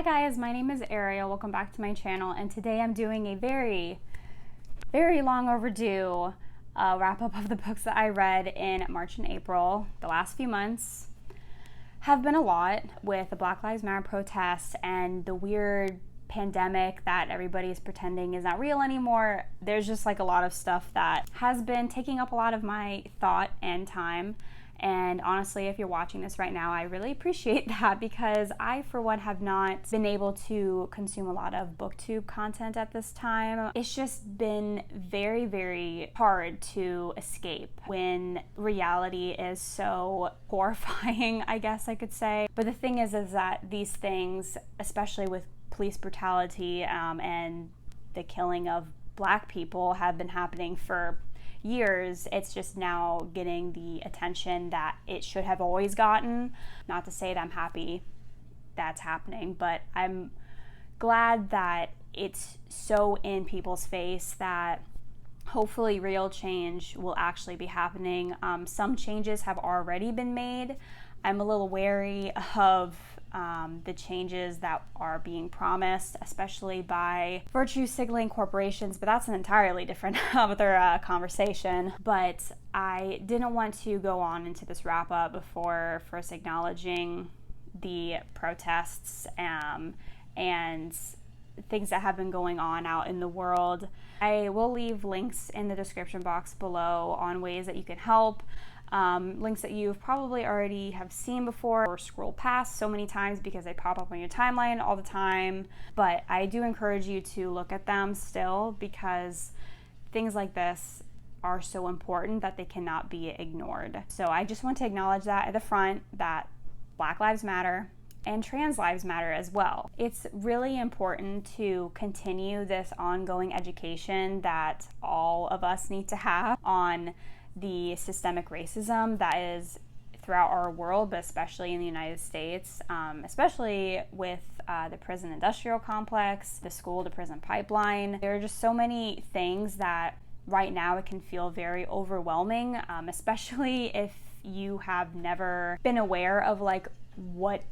Hi guys, my name is Ariel. Welcome back to my channel, and today I'm doing a very long overdue wrap up of the books that I read in March and April. The last few months have been a lot with the Black Lives Matter protests and the weird pandemic that everybody is pretending is not real anymore. There's just like a lot of stuff that has been taking up a lot of my thought and time. And honestly, if you're watching this right now, I really appreciate that because I, for one, have not been able to consume a lot of booktube content at this time. It's just been very hard to escape when reality is so horrifying, I guess I could say. But the thing is that these things, especially with police brutality and the killing of Black people, have been happening for years. It's just now getting the attention that it should have always gotten. Not to say that I'm happy that's happening, but I'm glad that it's so in people's face that hopefully real change will actually be happening. Some changes have already been made. I'm a little wary of the changes that are being promised, especially by virtue signaling corporations, but that's an entirely different other conversation. But I didn't want to go on into this wrap up before first acknowledging the protests and things that have been going on out in the world. I will leave links in the description box below on ways that you can help. Links that you've probably already have seen before or scroll past so many times because they pop up on your timeline all the time. But I do encourage you to look at them still because things like this are so important that they cannot be ignored. So I just want to acknowledge that at the front, that Black Lives Matter and trans lives matter as well. It's really important to continue this ongoing education that all of us need to have on the systemic racism that is throughout our world, but especially in the United States, especially with the prison industrial complex, the school to prison pipeline. There are just so many things that right now it can feel very overwhelming, especially if you have never been aware of like what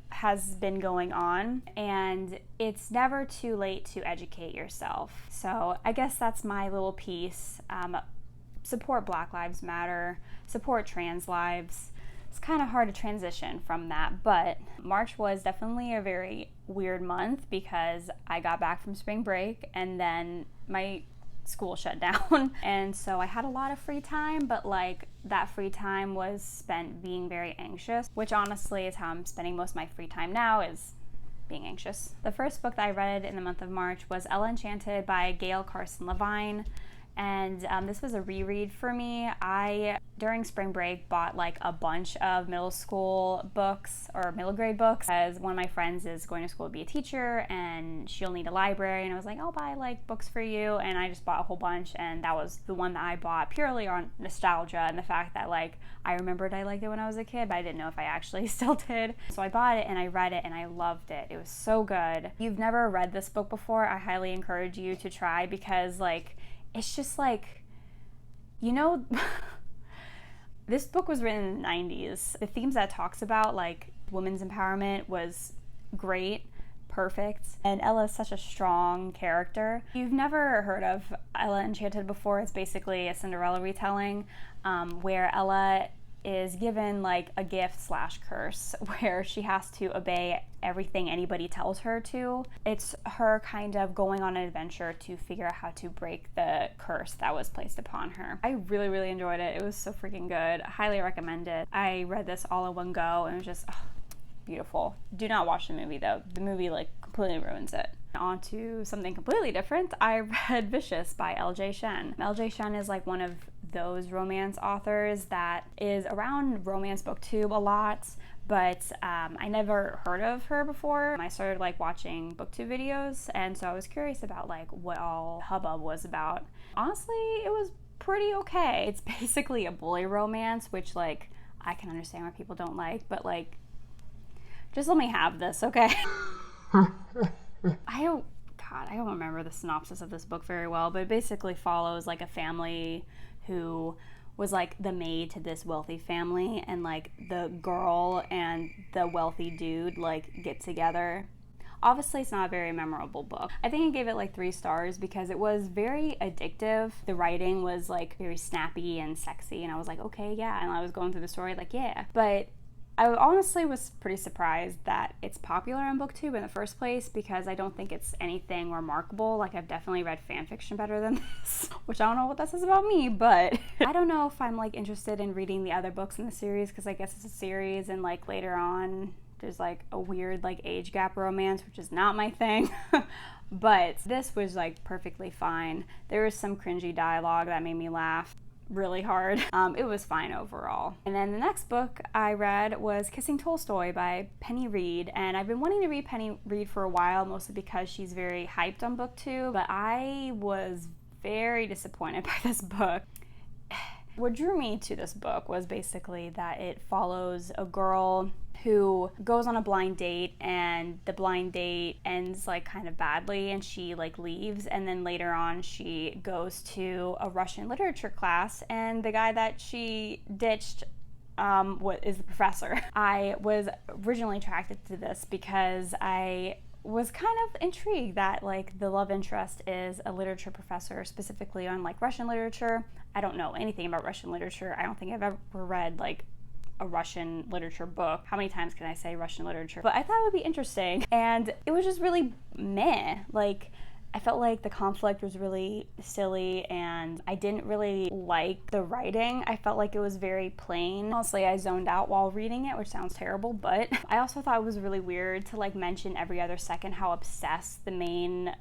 has been going on, and it's never too late to educate yourself. So I guess that's my little piece. Support Black Lives Matter, support trans lives. It's kind of hard to transition from that, but March was definitely a very weird month because I got back from spring break and then my school shut down. And so I had a lot of free time, but like that free time was spent being very anxious, which honestly is how I'm spending most of my free time now, is being anxious. The first book that I read in the month of March was Enchanted by Gail, Carson, Levine. And this was a reread for me. I, during spring break, bought like a bunch of middle school books or middle grade books as one of my friends is going to school to be a teacher and she'll need a library. And I was like, I'll buy like books for you. And I just bought a whole bunch. And that was the one that I bought purely on nostalgia and the fact that like I remembered I liked it when I was a kid, but I didn't know if I actually still did. So I bought it and I read it and I loved it. It was so good. If you've never read this book before, I highly encourage you to try because like it's just like, you know, this book was written in the 90s. The themes that it talks about, like women's empowerment, was great, perfect. And Ella is such a strong character. If you've never heard of Ella Enchanted before, it's basically a Cinderella retelling where Ella is given like a gift slash curse where she has to obey everything anybody tells her to. It's her kind of going on an adventure to figure out how to break the curse that was placed upon her. I really enjoyed it. It was so freaking good. I highly recommend it. I read this all in one go and it was just beautiful. Do not watch the movie though. The movie like completely ruins it. On to something completely different. I read Vicious by L.J. Shen. L.J. Shen is like one of those romance authors that is around romance booktube a lot, but I never heard of her before. I started like watching booktube videos, and so I was curious about like what all hubbub was about. Honestly, it was pretty okay. It's basically a bully romance, which like I can understand why people don't like, but like just let me have this, okay? I don't remember the synopsis of this book very well, but it basically follows like a family who was like the maid to this wealthy family, and like the girl and the wealthy dude like get together. Obviously, it's not a very memorable book. I think I gave it like 3 stars because it was very addictive. The writing was like very snappy and sexy, and I was like, okay, yeah. And I was going through the story like, yeah. But I honestly was pretty surprised that it's popular on BookTube in the first place because I don't think it's anything remarkable. Like, I've definitely read fan fiction better than this, which I don't know what that says about me, but I don't know if I'm like interested in reading the other books in the series because I guess it's a series and like later on there's like a weird like age gap romance, which is not my thing. But this was like perfectly fine. There was some cringy dialogue that made me laugh really hard. It was fine overall. And then the next book I read was Kissing Tolstoy by Reid, and I've been wanting to read Reid for a while, mostly because she's very hyped on BookTube, but I was very disappointed by this book. What drew me to this book was basically that it follows a girl who goes on a blind date, and the blind date ends like kind of badly and she like leaves, and then later on she goes to a Russian literature class, and the guy that she ditched is the professor. I was originally attracted to this because I was kind of intrigued that like the love interest is a literature professor, specifically on like Russian literature. I don't know anything about Russian literature. I don't think I've ever read like a Russian literature book. How many times can I say Russian literature? But I thought it would be interesting, and it was just really meh. Like, I felt like the conflict was really silly, and I didn't really like the writing. I felt like it was very plain. Honestly, I zoned out while reading it, which sounds terrible, but I also thought it was really weird to like mention every other second how obsessed the main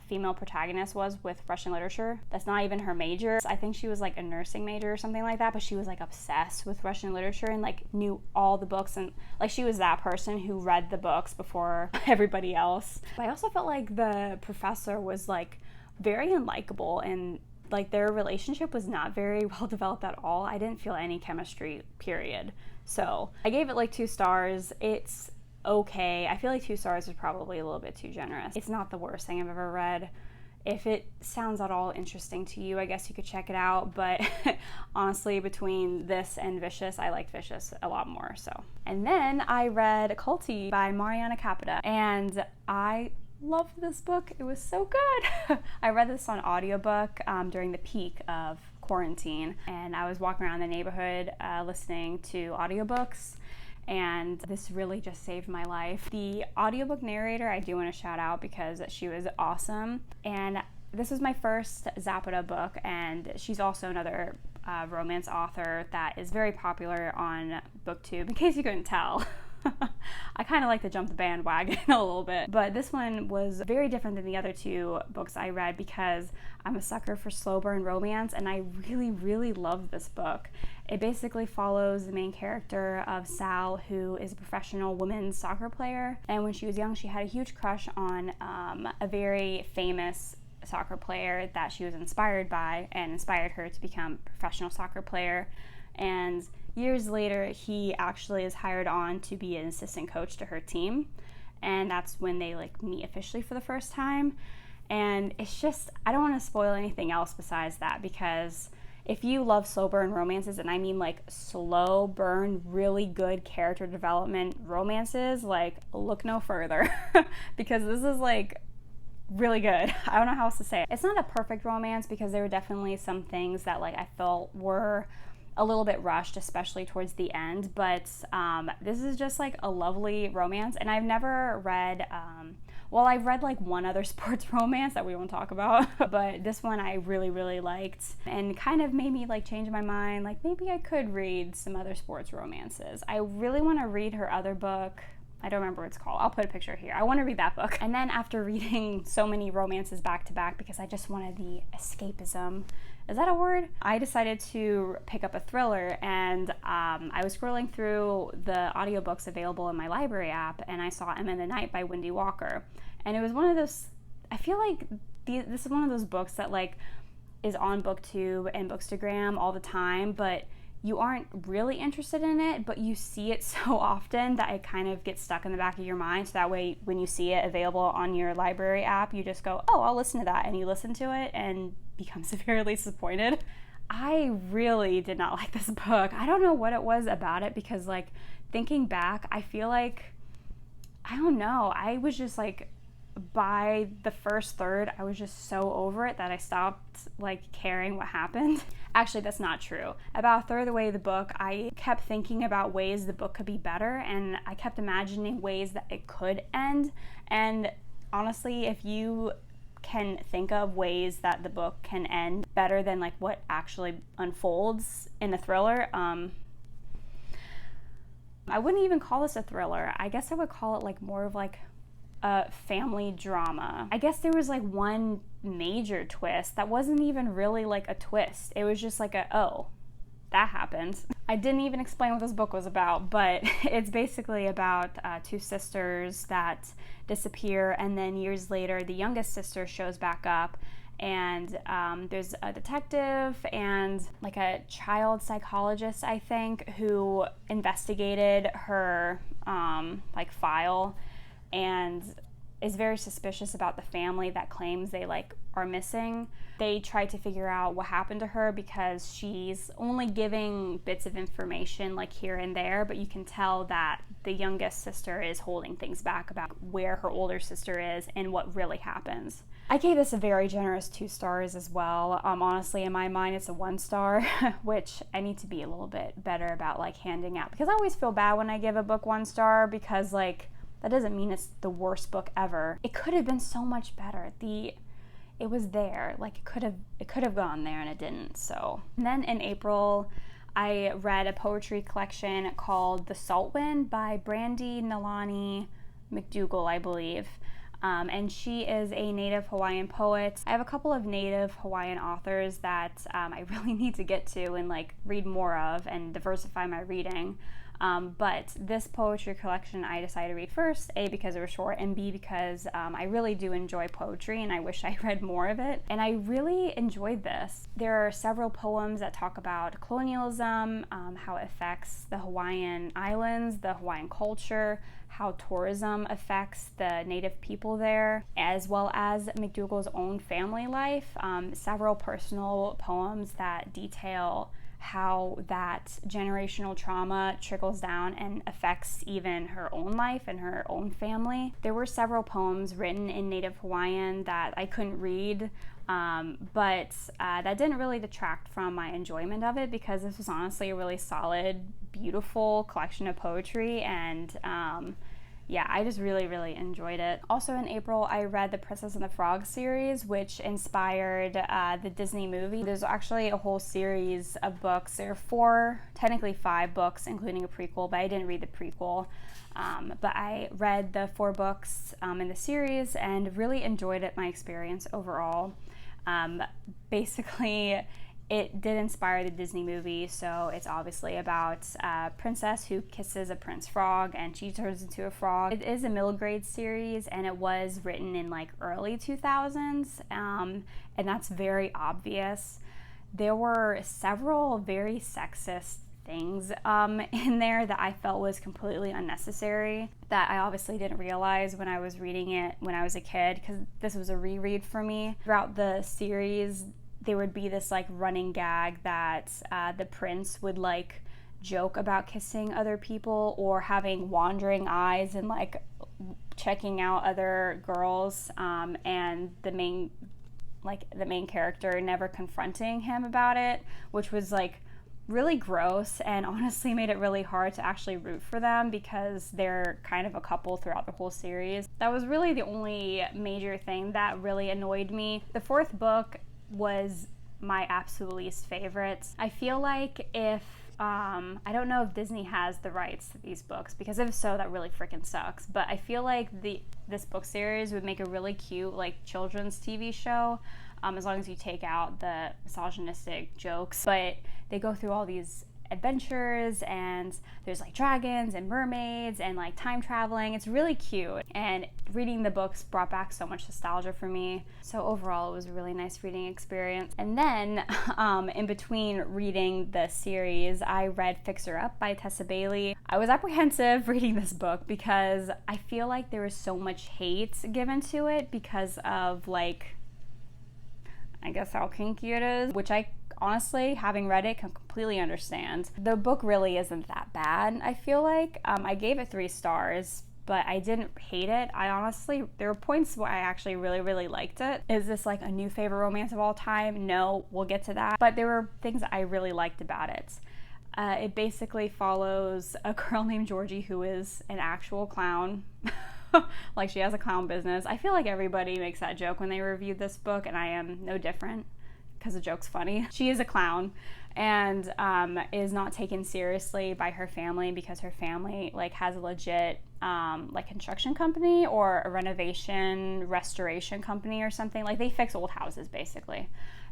female protagonist was with Russian literature. That's not even her major. I think she was like a nursing major or something like that, but she was like obsessed with Russian literature and like knew all the books, and like she was that person who read the books before everybody else. But I also felt like the professor was like very unlikable, and like their relationship was not very well developed at all. I didn't feel any chemistry, period. So I gave it like 2 stars. It's okay. I feel like 2 stars is probably a little bit too generous. It's not the worst thing I've ever read. If it sounds at all interesting to you, I guess you could check it out, but honestly, between this and Vicious, I liked Vicious a lot more. So, and then I read Culti by Mariana, and I loved this book. It was so good. I read this on audiobook during the peak of quarantine, and I was walking around the neighborhood listening to audiobooks, and this really just saved my life. The audiobook narrator I do want to shout out because she was awesome, and this was my first Zapata book, and she's also another romance author that is very popular on BookTube, in case you couldn't tell. I kind of like to jump the bandwagon a little bit, but this one was very different than the other 2 books I read because I'm a sucker for slow burn romance, and I really, really love this book. It basically follows the main character of Sal, who is a professional women's soccer player, and when she was young she had a huge crush on a very famous soccer player that she was inspired by, and inspired her to become a professional soccer player. And years later, he actually is hired on to be an assistant coach to her team, and that's when they like meet officially for the first time. And it's just, I don't want to spoil anything else besides that, because if you love slow burn romances, and I mean like slow burn, really good character development romances, like look no further because this is like really good. I don't know how else to say it. It's not a perfect romance because there were definitely some things that like I felt were a little bit rushed, especially towards the end, but this is just like a lovely romance. And I've never read I've read like one other sports romance that we won't talk about, but this one I really, really liked, and kind of made me like change my mind, like maybe I could read some other sports romances. I really want to read her other book. I don't remember what it's called. I'll put a picture here. I want to read that book. And then after reading so many romances back to back, because I just wanted the escapism, is that a word? I decided to pick up a thriller, and I was scrolling through the audiobooks available in my library app, and I saw Emma in the Night by Wendy Walker. And it was one of those, I feel like this is one of those books that like is on BookTube and Bookstagram all the time, but you aren't really interested in it, but you see it so often that it kind of gets stuck in the back of your mind. So that way, when you see it available on your library app, you just go, oh, I'll listen to that. And you listen to it and become severely disappointed. I really did not like this book. I don't know what it was about it, because like thinking back, I feel like I don't know. I was just like, by the first third, I was just so over it that I stopped like caring what happened. Actually, that's not true. About a third of the way of the book, I kept thinking about ways the book could be better, and I kept imagining ways that it could end. And honestly, if you can think of ways that the book can end better than like what actually unfolds in a thriller, I wouldn't even call this a thriller. I guess I would call it like more of like a family drama. I guess there was like one major twist that wasn't even really like a twist. It was just like oh, that happened. I didn't even explain what this book was about, but it's basically about two sisters that disappear, and then years later the youngest sister shows back up, and there's a detective and like a child psychologist, I think, who investigated her like file and is very suspicious about the family that claims they like are missing. They try to figure out what happened to her because she's only giving bits of information like here and there, but you can tell that the youngest sister is holding things back about where her older sister is and what really happens. I gave this a very generous 2 stars as well. Honestly, in my mind, it's a 1 star, which I need to be a little bit better about like handing out, because I always feel bad when I give a book 1 star, because like that doesn't mean it's the worst book ever. It could have been so much better. It was there, like it could have gone there, and it didn't. So, and then in April, I read a poetry collection called The Salt Wind by Brandy, Nalani, McDougall, I believe. And she is a native Hawaiian poet. I have a couple of native Hawaiian authors that I really need to get to and like read more of and diversify my reading. But this poetry collection I decided to read first, A, because it was short, and B, because I really do enjoy poetry and I wish I read more of it. And I really enjoyed this. There are several poems that talk about colonialism, how it affects the Hawaiian Islands, the Hawaiian culture, how tourism affects the native people there, as well as McDougall's own family life. Several personal poems that detail how that generational trauma trickles down and affects even her own life and her own family. There were several poems written in Native Hawaiian that I couldn't read, but that didn't really detract from my enjoyment of it, because this was honestly a really solid, beautiful collection of poetry, and yeah, I just really, really enjoyed it. Also in April, I read the Princess and the Frog series, which inspired the Disney movie. There's actually a whole series of books. There are 4, technically 5 books, including a prequel, but I didn't read the prequel. But I read the 4 books in the series and really enjoyed it, my experience overall. Basically, it did inspire the Disney movie, so it's obviously about a princess who kisses a prince frog and she turns into a frog. It is a middle grade series, and it was written in like early 2000s, and that's very obvious. There were several very sexist things in there that I felt was completely unnecessary, that I obviously didn't realize when I was reading it when I was a kid, because this was a reread for me. Throughout the series, there would be this like running gag that the prince would like joke about kissing other people or having wandering eyes and like checking out other girls, and the main character never confronting him about it, which was like really gross and honestly made it really hard to actually root for them, because they're kind of a couple throughout the whole series. That was really the only major thing that really annoyed me. The 4th book was my absolute least favorite. I feel like if I don't know if Disney has the rights to these books, because if so, that really freaking sucks, but I feel like this book series would make a really cute like children's TV show, as long as you take out the misogynistic jokes. But they go through all these adventures, and there's like dragons and mermaids and like time traveling. It's really cute, and reading the books brought back so much nostalgia for me. So overall, it was a really nice reading experience. And then in between reading the series, I read Fixer Up by Tessa Bailey. I was apprehensive reading this book because I feel like there was so much hate given to it because of like, I guess, how kinky it is, which I honestly, having read it, can completely understand. The book really isn't that bad, I feel like. I gave it 3 stars but I didn't hate it. There were points where I actually really liked it. Is this like a new favorite romance of all time? No, we'll get to that. But there were things I really liked about it. It basically follows a girl named Georgie who is an actual clown. Like, she has a clown business. I feel like everybody makes that joke when they reviewed this book, and I am no different because the joke's funny. She is a clown and is not taken seriously by her family because her family like has a legit like construction company or a restoration company or something. Like, they fix old houses basically.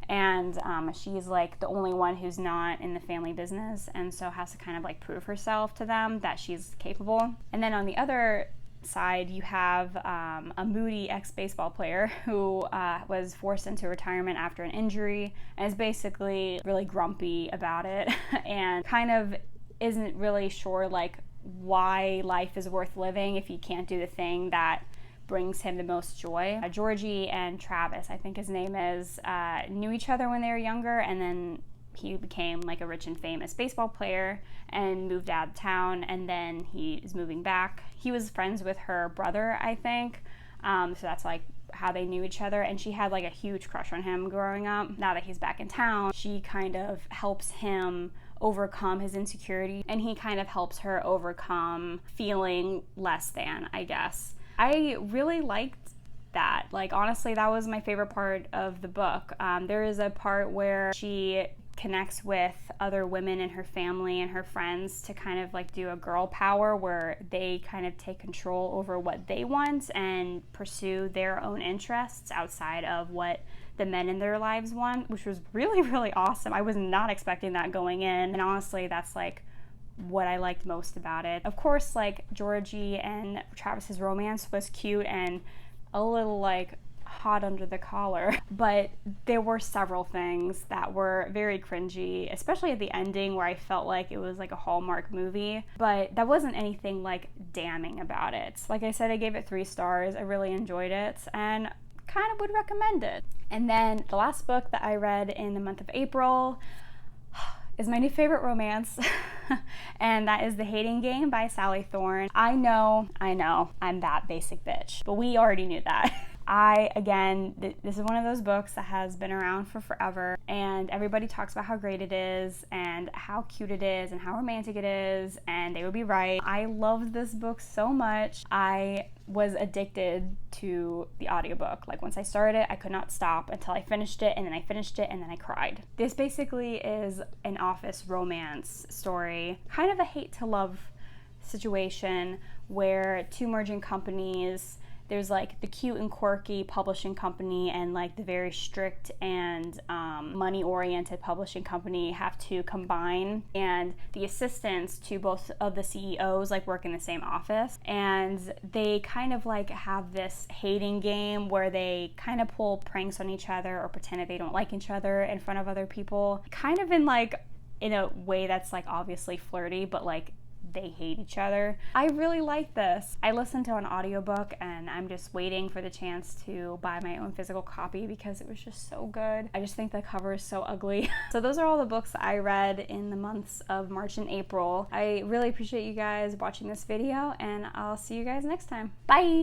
And she's like the only one who's not in the family business, and so has to kind of like prove herself to them that she's capable. And then on the other side, you have a moody ex-baseball player who was forced into retirement after an injury and is basically really grumpy about it and kind of isn't really sure like why life is worth living if you can't do the thing that brings him the most joy. Georgie and Travis, I think his name is, knew each other when they were younger, and then he became like a rich and famous baseball player and moved out of town, and then he is moving back. He was friends with her brother, I think, so that's like how they knew each other, and she had like a huge crush on him growing up. Now that he's back in town, she kind of helps him overcome his insecurity, and he kind of helps her overcome feeling less than, I guess. I really liked that. Like, honestly, that was my favorite part of the book. There is a part where she connects with other women in her family and her friends to kind of like do a girl power where they kind of take control over what they want and pursue their own interests outside of what the men in their lives want, which was really awesome. I was not expecting that going in, and honestly, that's like what I liked most about it. Of course, like, Georgie and Travis's romance was cute and a little like hot under the collar, but there were several things that were very cringy, especially at the ending where I felt like it was like a Hallmark movie, but that wasn't anything like damning about it. Like I said, I gave it 3 stars. I really enjoyed it and kind of would recommend it. And then the last book that I read in the month of April is my new favorite romance, and that is The Hating Game by Sally Thorne. I know, I'm that basic bitch, but we already knew that. This is one of those books that has been around for forever, and everybody talks about how great it is and how cute it is and how romantic it is, and they would be right. I loved this book so much. I was addicted to the audiobook. Like, once I started it, I could not stop until I finished it, and then I finished it, and then I cried. This basically is an office romance story, kind of a hate to love situation where 2 merging companies, there's like the cute and quirky publishing company and like the very strict and money-oriented publishing company have to combine, and the assistants to both of the CEOs like work in the same office, and they kind of like have this hating game where they kind of pull pranks on each other or pretend that they don't like each other in front of other people, kind of in a way that's like obviously flirty, but like they hate each other. I really like this. I listened to an audiobook, and I'm just waiting for the chance to buy my own physical copy because it was just so good. I just think the cover is so ugly. So those are all the books that I read in the months of March and April. I really appreciate you guys watching this video, and I'll see you guys next time. Bye!